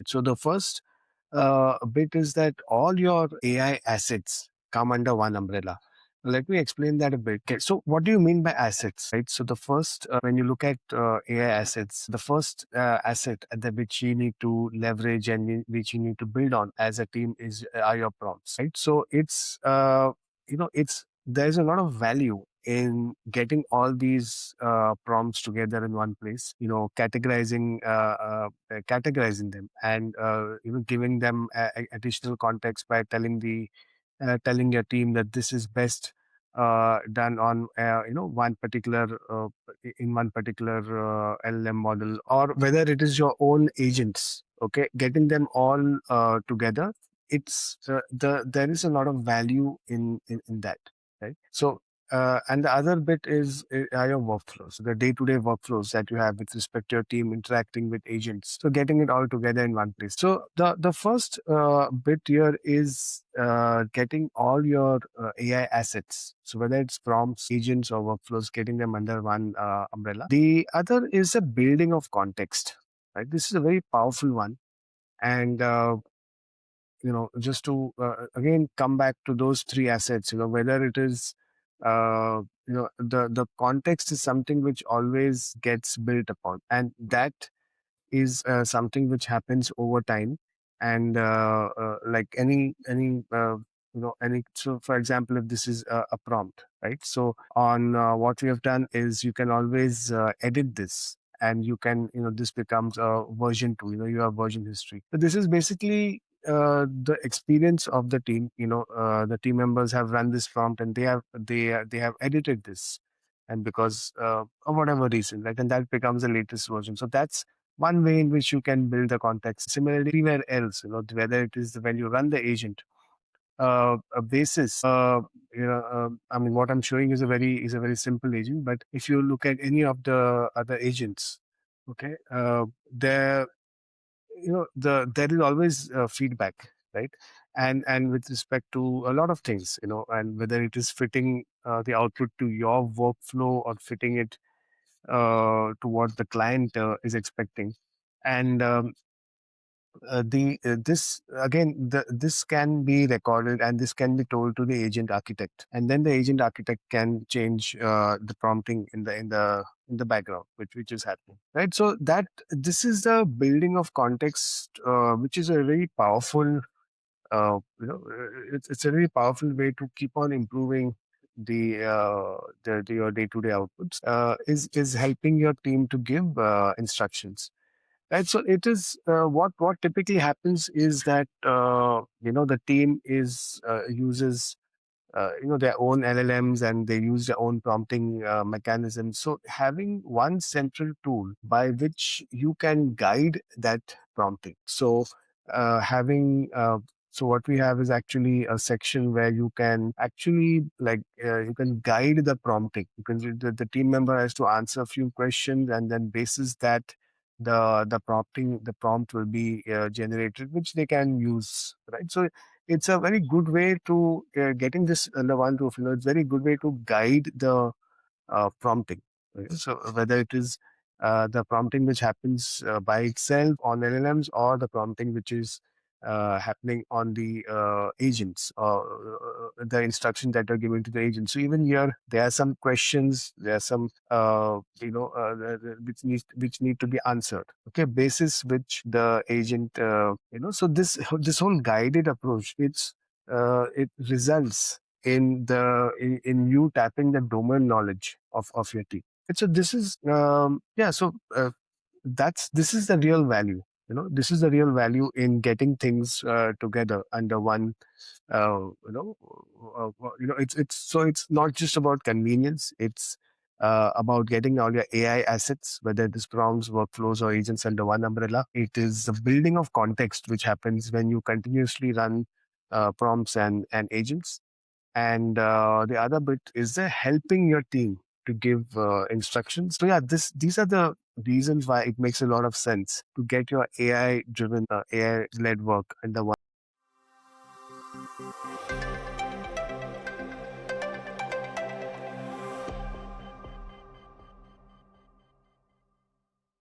So the first bit is that all your AI assets come under one umbrella. Let me explain that a bit. Okay, so what do you mean by assets, right? So the first, when you look at AI assets, the first asset that which you need to leverage and which you need to build on as a team is are your prompts, right? So it's it's there's a lot of value in getting all these prompts together in one place, categorizing them, and giving them additional context by telling your team that this is best done on one particular in one particular LLM model, or whether it is your own agents. Okay, getting them all together, it's there is a lot of value in that, right? So and the other bit are your workflows, the day-to-day workflows that you have with respect to your team interacting with agents. So getting it all together in one place. So the first bit here is getting all your AI assets. So whether it's prompts, agents, or workflows, getting them under one umbrella. The other is a building of context. Right. This is a very powerful one, and just to again come back to those three assets, whether it is the context is something which always gets built upon, and that is something which happens over time. And like any so for example, if this is a prompt, right? So on what we have done is you can always edit this, and you can this becomes a version 2. You have version history. So this is basically the experience of the team. The team members have run this prompt, and they have edited this, and because of whatever reason, right, and that becomes the latest version. So that's one way in which you can build the context. Similarly, everywhere else, whether it is when you run the agent, a basis. I mean, what I'm showing is a very simple agent, but if you look at any of the other agents, okay, there there is always feedback, right? And with respect to a lot of things, and whether it is fitting the output to your workflow or fitting it to what the client is expecting. And the this again the this can be recorded, and this can be told to the agent architect, and then the agent architect can change the prompting in the background, which is happening, right? So that this is the building of context, which is a very powerful it's a very powerful way to keep on improving your day-to-day outputs, is helping your team to give instructions. Right. So it is what typically happens is that the team is uses their own LLMs, and they use their own prompting mechanisms. So having one central tool by which you can guide that prompting. So having so what we have is actually a section where you can actually you can guide the prompting. The team member has to answer a few questions, and then basis that the prompt will be generated, which they can use, right? So it's a very good way to getting this under one roof. It's a very good way to guide the prompting. Okay. So whether it is the prompting which happens by itself on LLMs, or the prompting which is happening on the agents, or the instruction that are given to the agent. So even here, there are some questions, there are some which need to be answered. Okay, basis which the agent So this whole guided approach, it results in you tapping the domain knowledge of your team. And so this is this is the real value. This is the real value in getting things together under one. It's not just about convenience. It's about getting all your AI assets, whether it is prompts, workflows, or agents, under one umbrella. It is the building of context which happens when you continuously run prompts and agents. And the other bit is the helping your team to give instructions. So yeah, these are the reasons why it makes a lot of sense to get your AI driven AI led work under one